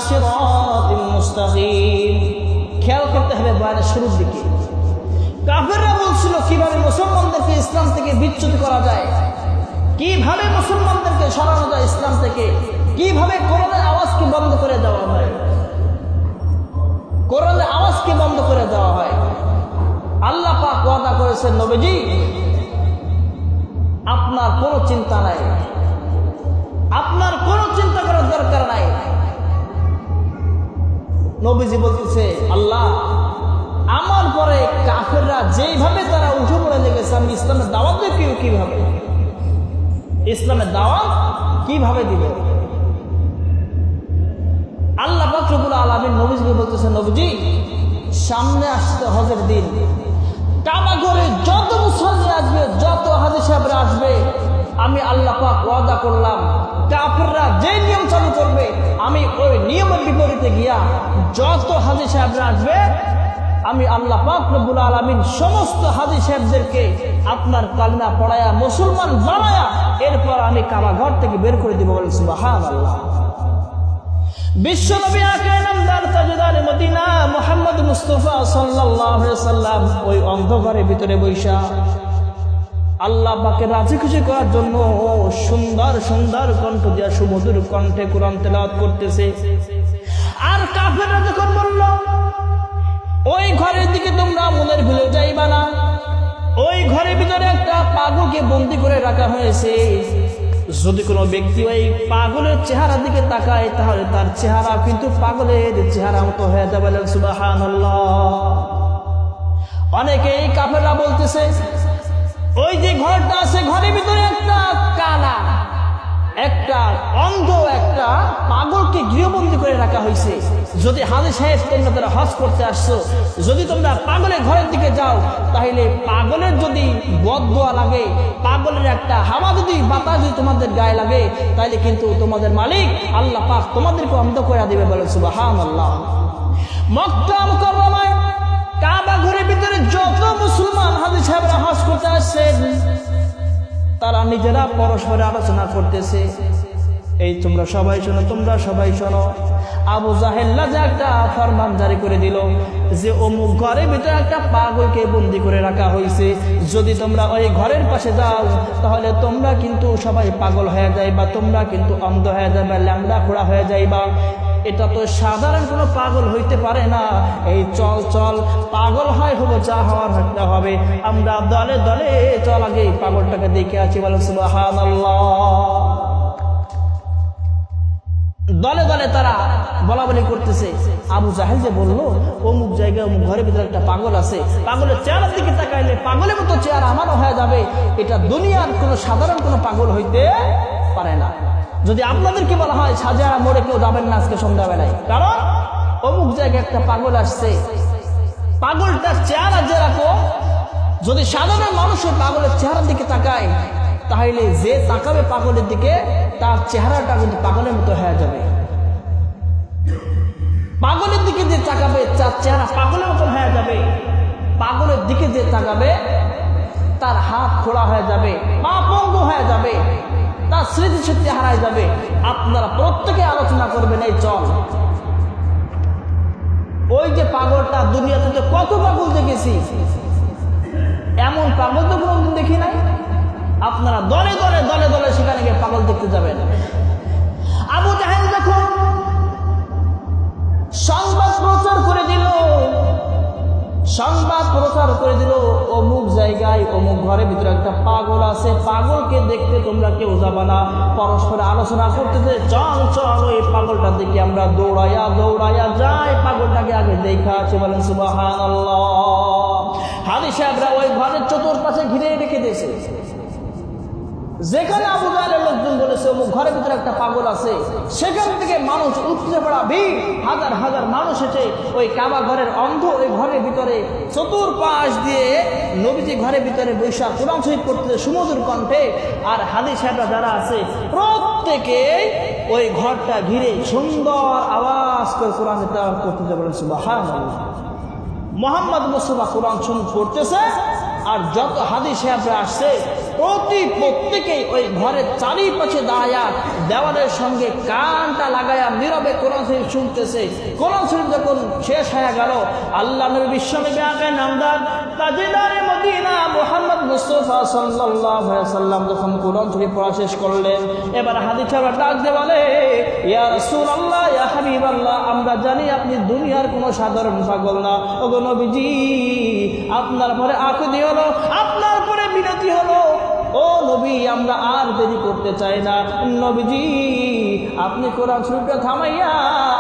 সিরাতিন মুস্তাকিম। খেয়াল করতে হবে বয়ানের শুরুর দিকে কাফেররা বলছিল কিভাবে মুসলমানদেরকে ইসলাম থেকে বিচ্যুত করা যায়, কিভাবে মুসলমানদেরকে সরানো যায় ইসলাম থেকে, কিভাবে কোরআনের আওয়াজকে বন্ধ করে দেওয়া হয়, কোরআনের আওয়াজকে বন্ধ করে দেওয়া হয়। আল্লাহ পাক ওয়াদা করেছেন নবীজি আপনার কোনো চিন্তা নাই, আপনার কোনো চিন্তা করার দরকার নাই। নবীজি বলতেছে আল্লাহ আমার পরে কাফেররা যেইভাবে তারা উঠে পড়ে লেগেছে আমি ইসলামের দাওয়াত দেব কিভাবে, ইসলামের দাওয়াত কিভাবে দিব। আল্লাহ পাক রব্বুল আলামিন নবীজিকে বলতেছে নবীজি সামনে আসছে হজের দিন, কাবা ঘরে যত মুসল্লি আসবে, যত হাজী সাহেবরা আসবে, আমি আল্লাহ পাক ওয়াদা করলাম কাফেররা যে নিয়ম চালু করবে আমি ওই নিয়মের বিপরীতে গিয়া যত হাজী সাহেবরা আসবে আমি আল্লাহ পাক রব্বুল আলামিন সমস্ত হাজী সাহেবদেরকে আপনার কালিমা পড়ায়া মুসলমান বানায়া এরপর আমি কাবা ঘর থেকে বের করে দিব। বলেন সুবহানাল্লাহ। বিশ্বনবী আকরাম তাজদার মদিনা মুহাম্মদ মুস্তাফা সাল্লাল্লাহু আলাইহি ওয়াসাল্লাম ওই অন্ধকারের ভিতরে বৈশা আল্লাহ পাকে রাজি খুশি করার জন্য সুন্দর সুন্দর কণ্ঠ দিয়া সুমধুর কণ্ঠে কোরআন তেলাওয়াত করতেছে। আর কাফেররা যখন বলল ওই ঘরের দিকে তোমরা মনের ভুলে যাইবা না, ওই ঘরের ভিতরে একটা পাগলকে বন্দী করে রাখা হয়েছে, যদি কোনো ব্যক্তি ওই পাগলের চেহারার দিকে তাকায় তাহলে তার চেহারা কিন্তু পাগলের চেহারা মতো হয়ে যাবে। সুবহানাল্লাহ। অনেকেই কাফেররা বলতেছে ওই যে ঘরটা আছে ঘরের ভিতরে একটা কানা, একটা অন্ধ, একটা পাগলকে গৃহবন্দী করে রাখা হয়েছে। যদি হাজী সাহেব তোমরা তারা হজ করতে আসছো, যদি তোমরা পাগলের ঘরের দিকে যাও তাহলে পাগলের যদি বদদোয়া লাগে, পাগলের একটা হাওয়া যদি বাতাস যদি তোমাদের গায়ে লাগে তাহলে কিন্তু তোমাদের মালিক আল্লাহ পাক তোমাদেরকে অন্ধ করে দিবে। বলে সুবহানাল্লাহ। মক্কা মুকাররমায় কাবা ঘরের ভিতরে যত মুসলমান হাজী সাহেবরা হজ করতে আসছেন তারা নিজেরা পরস্পরে আলোচনা করতেছে, এই তোমরা সবাই শোনো, তোমরা সবাই শোনো, আবু জাহেল যে একটা ফরমান জারি করে দিল যে অমুক ঘরের ভিতরে একটা পাগলকে বন্দী করে রাখা হয়েছে, যদি তোমরা ওই ঘরের পাশে যাও তাহলে তোমরা কিন্তু সবাই পাগল হয়ে যাইবা, তোমরা কিন্তু অন্ধ হয়ে যাবে, ল্যাংড়া খোড়া হয়ে যাইবা। এটা তো সাধারণ কোনো পাগল হইতে পারে না, এই চল চল পাগল হয় হবো, যা হওয়ার হতে হবে, আমরা দলে দলে চল আগে পাগলটাকে দেখে আছি। বলেন সুবহানাল্লাহ। দলে দলে তারা বলা বলি করতেছে। আবু জাহেল যে বললো অমুক জায়গায় অমুক ঘরের ভিতরে একটা পাগল আছে, পাগলের চেহারার দিকে তাকাইলে পাগলের মতো চেহারা আমারও হয়ে যাবে, এটা দুনিয়ার কোনো সাধারণ কোনো পাগল হইতে পারে না। যদি আপনাদেরকে বলা হয় সাজারা মোড়ে কেউ যাবেন না আজকে সন্ধ্যাবেলায়, কারণ অমুক জায়গায় একটা পাগল আসছে, পাগলটার চেহারা যেরকম, যদি সাধারণ মানুষের পাগলের চেহারার দিকে তাকায় তাহলে যে তাকাবে পাগলের দিকে তার চেহারাটা কিন্তু পাগলের মতো হয়ে যাবে। পাগলের দিকে যে তাকাবে তার চেহারা পাগলের মতো হয়ে যাবে, পাগলের দিকে যে তাকাবে তার হাত খোলা হয়ে যাবে, পা পঙ্গু হয়ে যাবে, তার স্মৃতিশক্তি হারায় যাবে। আপনারা প্রত্যেকে আলোচনা করবেন এই চল ওই যে পাগলটা দুনিয়াতে তো কত পাগল দেখেছি, এমন পাগল তো কোনোদিন দেখি নাই। আপনারা দলে দলে দলে দলে সেখানে গিয়ে পাগল দেখতে যাবেন। আবু জাহেল যখন সংবাদ প্রচার করে দিল, সংবাদ প্রচার করে দিল অমুক জায়গায় অমুক ঘরের ভিতরে একটা পাগল আছে, পাগলকে দেখতে তোমরা কেউ যাবা না, পরস্পর আলোচনা করতেছে চল চল ওই পাগলটার দিকে আমরা দৌড়াইয়া দৌড়াইয়া যাই, পাগলটাকে আগে দেখা আছে। বলেন সুবহানাল্লাহ। হাজী সাহেবরা ওই ঘরের চতুর্পাশে ঘিরে রেখে দিয়েছে, যেখানে আবু জাহেলের লোকজন বলেছে অমুক ঘরের ভিতরে একটা পাগল আছে, সেখান থেকে মানুষ উঠতে পড়া ভিড়, হাজার হাজার মানুষ এসে ওই কাবা ঘরের অন্ধ ওই ঘরের ভিতরে চতুর্পাশ দিয়ে নবীজি ঘরের ভিতরে বৈশাখ কোরআন শরীফ করতে সুমধুর কণ্ঠে, আর হাজী সাহেবরা যারা আছে প্রত্যেকে ওই ঘরটা ঘিরে সুন্দর আওয়াজ করে কোরআন তেলাওয়াত করতে বলেন সুবহানাল্লাহ। মুহাম্মদ মুস্তাফা কোরআন পড়তেছে আর যত হাজী সাহেবরা আসছে প্রত্যেকেই ওই ঘরের চারিপাশে দাঁড়ায়া দেওয়ালের সঙ্গে কানটা লাগায়া নীরবে কোরআন শরীফ শুনতেছে। কোরআন শরীফ যখন শেষ হয়ে গেল, আল্লাহ নবী বিশ্বনবী আগে নামদার তাজদারে মদিনা মুহাম্মদ মুস্তাফা সাল্লাল্লাহু আলাইহি সাল্লাম যখন কোরআন শরীফ পড়া শেষ করলেন, এবার হাদিস সাহেব ডাক দিয়ে বলে, ইয়া রাসূলুল্লাহ, ইয়া হাবিবাল্লাহ, আমরা জানি আপনি দুনিয়ার কোনো সাধারণ পাগল না। ওগো নবীজি, আপনার পরে আকুতি হলো, আপনার পরে বিনতি হলো। ও নবী, আমরা আর দেরি করতে চাই না। নবীজি, আপনি কোরআন শরীফটা থামাইয়া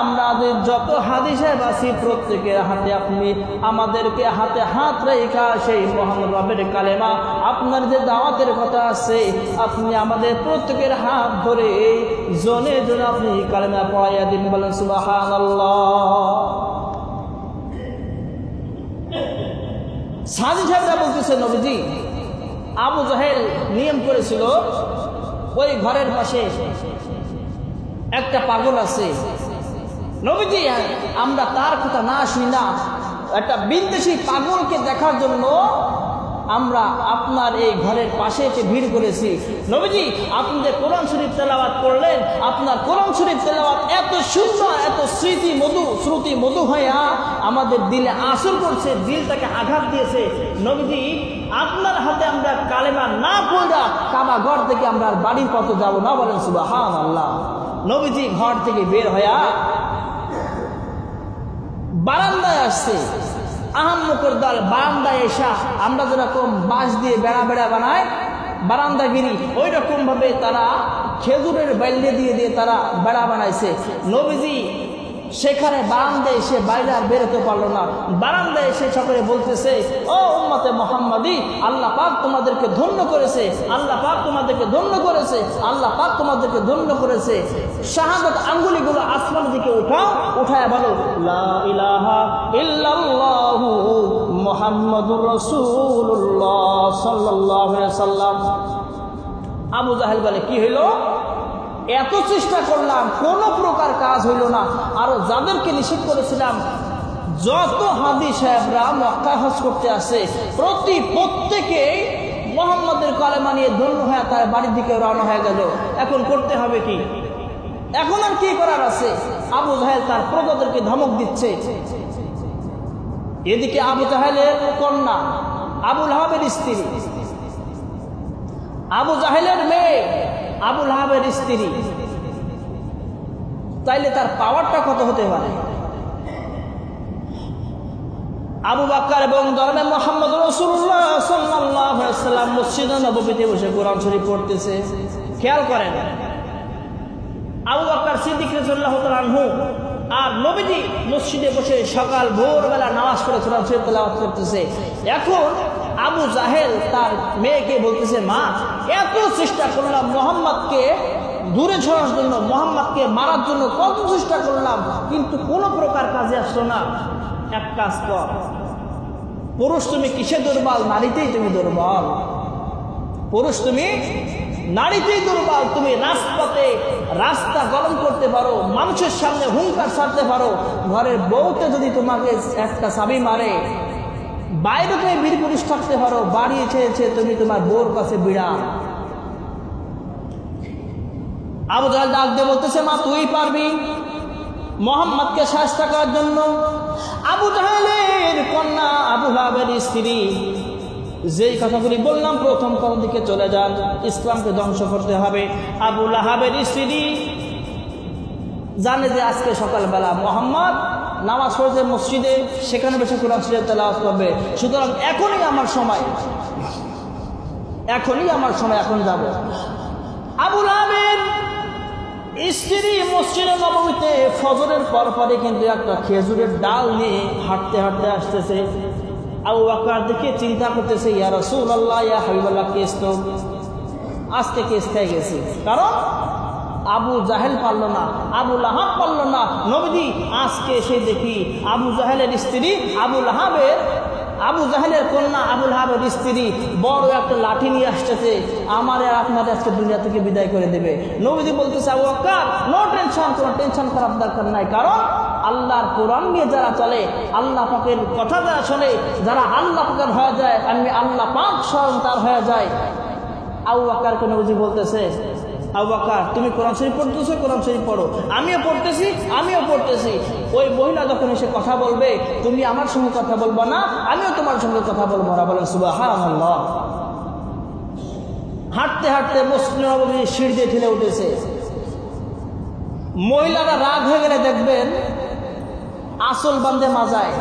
আমাদের যত হাদিসে বাসি প্রত্যেকের হাতে আপনি আমাদেরকে হাতে হাত রেখা সেই মহান রবের কালেমা, আপনার যে দাওয়াতের কথা আছে, আপনি আমাদের প্রত্যেকের হাত ধরে জনে জনে আপনি কালেমা পড়াইয়া দিন। বলেন সুবহানাল্লাহ। সাজি সাহেবরা বলতেছে, নবীজি, আবু জাহেল নিয়ম করেছিল ওই ঘরের পাশে একটা পাগল আছে। নবীজি, আমরা তার কথা না শুনি না, একটা বিদেশি পাগলকে দেখার জন্য আমরা আপনার এই ঘরের পাশে এসে ভিড় করেছি। নবীজি, আপনি যে কোরআন শরীফ তেলাওয়াত করলেন, আপনার কোরআন শরীফ তেলাওয়াত এত সুন্দর, এত শ্রুতি মধু হইয়া আমাদের দিলে আসর করছে, দিলটাকে আঘাত দিয়েছে। নবীজি, আপনার হাতে আমরা কালেমা না পড়া কাবা ঘর থেকে আমরা আর বাড়ির পথে যাব না। বলেন সুবহানাল্লাহ। নবীজি ঘর থেকে বের হইয়া বারান্দায় আসছে। আহাম্মকর দল বারান্দায় এসা আমরা যেরকম বাঁশ দিয়ে বেড়া বানায় বারান্দাগিরি, ওই রকম ভাবে তারা খেজুরের বাইলে দিয়ে তারা বেড়া বানাইছে। নবীজি সেখানে বারান্দায় এসে বাইরে আর বেরোতে পারলো না। বারান্দায় এসে সকলে বলতেছে, ও উম্মতে মুহাম্মাদি, আল্লাহ পাক তোমাদেরকে ধন্য করেছে, আল্লাহ পাক তোমাদেরকে ধন্য করেছে, আল্লাহ পাক তোমাদেরকে ধন্য করেছে। শাহাদাত আঙ্গুলিগুলো আসমানের দিকে উঠায় বলো, লা ইলাহা ইল্লাল্লাহু মুহাম্মাদুর রাসূলুল্লাহ সাল্লাল্লাহু আলাইহি ওয়াসাল্লাম। আবু জাহেল বলে, কি হইল? এত চেষ্টা করলাম, কোনো প্রকার কাজ হইল না। আর যাদেরকে নিষেধ করেছিলাম, যত হাদি সাহেবরা মক্কা হজ করতে আসে, প্রত্যেকে মুহাম্মাদের কালেমা নিয়ে ধন্য হয়ে তার বাড়ির দিকে রওনা হয়ে গেল। এখন করতে হবে কি? এখন আর কি করার আছে? আবু জাহেল তার প্রজাদেরকে ধমক দিচ্ছে। এদিকে আবু জাহেলের কন্যা, আবু লাহাবের স্ত্রী, আবু জাহেলের মেয়ে, আবু লাহাবের স্ত্রী, তাইলে তার পাওয়ারটা কত হতে পারে? আবু বকর এবং জনাবে মুহাম্মদ রাসূলুল্লাহ সাল্লাল্লাহু আলাইহি ওয়াসাল্লাম মসজিদে নববীতে বসে কোরআন শরীফ পড়তেছে। খেয়াল করেন, আবু বকর সিদ্দিক রাদিয়াল্লাহু তাআলা আনহু আর নবীজি মসজিদে বসে সকাল ভোরবেলা নামাজ পড়ে কোরআন শরীফ তেলাওয়াত করতেছে। এখন আবু জাহেল তার মেয়েকে বলতেছে, মা, এত চেষ্টা করলাম মুহাম্মদকে দূরে ছড়ার জন্য, মুহাম্মদকে মারার জন্য কত চেষ্টা করলাম, কিন্তু কোনো প্রকার কাজে আসলো না। এক কাজ কর, পুরুষ তুমি কিসে দুর্বল? নারীতেই তুমি দুর্বল। পুরুষ তুমি নারীতেই দুর্বল। তুমি রাজপথে রাস্তা গরম করতে পারো, মানুষের সামনে হুঙ্কার ছাড়তে পারো, ঘরের বউতে যদি তোমাকে একটা চাবি মারে, বাইরে তুমি বীর পুরুষ থাকতে পারো, বাড়ি এসেছে তুমি তোমার বউর কাছে বিড়াল। আবু জাহেল ডাক দিয়ে বলতেছে, মা, তুই পারবি মুহাম্মদকে শাস্তি করার জন্য? আবু জাহেলের কন্যা আবু লাহাবের স্ত্রী যেই কথাগুলি বললাম, প্রথম কথা দিকে চলে যান, ইসলামকে ধ্বংস করতে হবে। আবু লাহাবের স্ত্রী জানে যে আজকে সকালবেলা মুহাম্মদ নামাজ পড়তে মসজিদে, সেখানে বসে কোরআন শরীফ তেলাওয়াত করবে, সুতরাং এখনই আমার সময়, এখন যাব। আবু লাহাবের স্ত্রী মসজিদে নববীতে ফজরের পরে কিন্তু একটা খেজুরের ডাল নিয়ে হাঁটতে আসতেছে। আবু বকর দেখে চিন্তা করতেছে, ইয়া রাসূলুল্লাহ, ইয়া হাবিবাল্লাহ, কেস তো আজকে কেস খেয়ে গেছে। কারণ আবু জাহেল পারল না, আবু লাহাব পারল না। নবীজি আজকে এসে দেখি আবু জাহেলের স্ত্রী আবু জাহেলের কন্যা আবু লাহাবের স্ত্রী বড় একটা লাঠি নিয়ে আসতেছে, আমার আর আপনাদের আজকে দুনিয়া থেকে বিদায় করে দেবে। নবীজি বলতেছে, আবু বকর, নো টেনশন, কোনো টেনশন করার দরকার নাই। কারণ আল্লাহর কোরআন নিয়ে যারা চলে, আল্লাহ পাকের কথা যারা শোনে, যারা আল্লাহ পাকের হয়ে যায়, আমি আল্লাহ পাক স্বয়ং তার হয়ে যায়, আবু বকরকে নবীজি বলতেছে, আবু বকর তুমি কোরআন শরীফ পড়তেছো, কোরআন শরীফ পড়ো, আমিও পড়তেছি। ওই মহিলা যখন এসে কথা বলবে, তুমি আমার সঙ্গে কথা বলবো না, আমিও তোমার সঙ্গে কথা বলবো না। বলেন সুবহানাল্লাহ। হাঁটতে হাঁটতে মসজিদ নববী সিঁড়ি দিয়ে ঠেলে উঠেছে। মহিলারা রাগ হয়ে গেলে দেখবেন আসল বান্ধে মাজায়